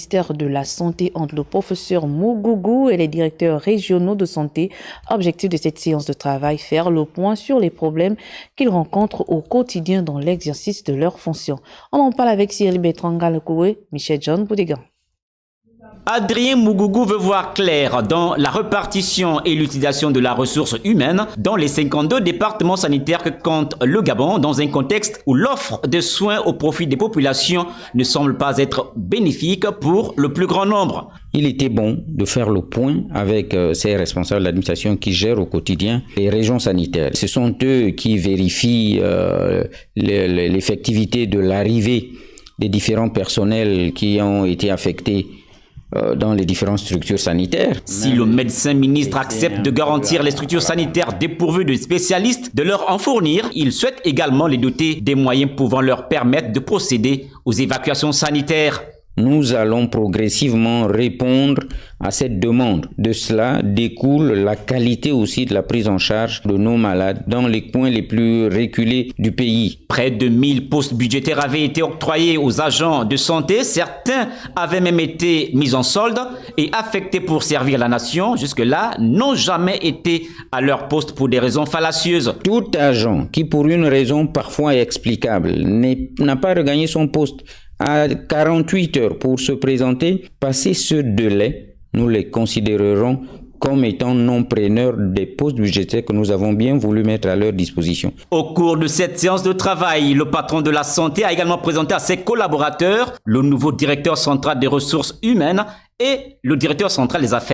Ministère de la Santé entre le professeur Mougougou et les directeurs régionaux de santé. Objectif de cette séance de travail, faire le point sur les problèmes qu'ils rencontrent au quotidien dans l'exercice de leurs fonctions. On en parle avec Cyril Bertrand Galekoué, Michel John Boudigan. Adrien Mougougou veut voir clair dans la répartition et l'utilisation de la ressource humaine dans les 52 départements sanitaires que compte le Gabon, dans un contexte où l'offre de soins au profit des populations ne semble pas être bénéfique pour le plus grand nombre. Il était bon de faire le point avec ces responsables d'administration qui gèrent au quotidien les régions sanitaires. Ce sont eux qui vérifient l'effectivité de l'arrivée des différents personnels qui ont été affectés dans les différentes structures sanitaires. Si le médecin ministre accepte de garantir les structures sanitaires dépourvues de spécialistes de leur en fournir, il souhaite également les doter des moyens pouvant leur permettre de procéder aux évacuations sanitaires. Nous allons progressivement répondre à cette demande. De cela découle la qualité aussi de la prise en charge de nos malades dans les coins les plus reculés du pays. Près de 1000 postes budgétaires avaient été octroyés aux agents de santé. Certains avaient même été mis en solde et affectés pour servir la nation. Jusque-là, n'ont jamais été à leur poste pour des raisons fallacieuses. Tout agent qui, pour une raison parfois explicable, n'a pas regagné son poste à 48 heures pour se présenter, passer ce délai, nous les considérerons comme étant non-preneurs des postes budgétaires que nous avons bien voulu mettre à leur disposition. Au cours de cette séance de travail, le patron de la santé a également présenté à ses collaborateurs le nouveau directeur central des ressources humaines et le directeur central des affaires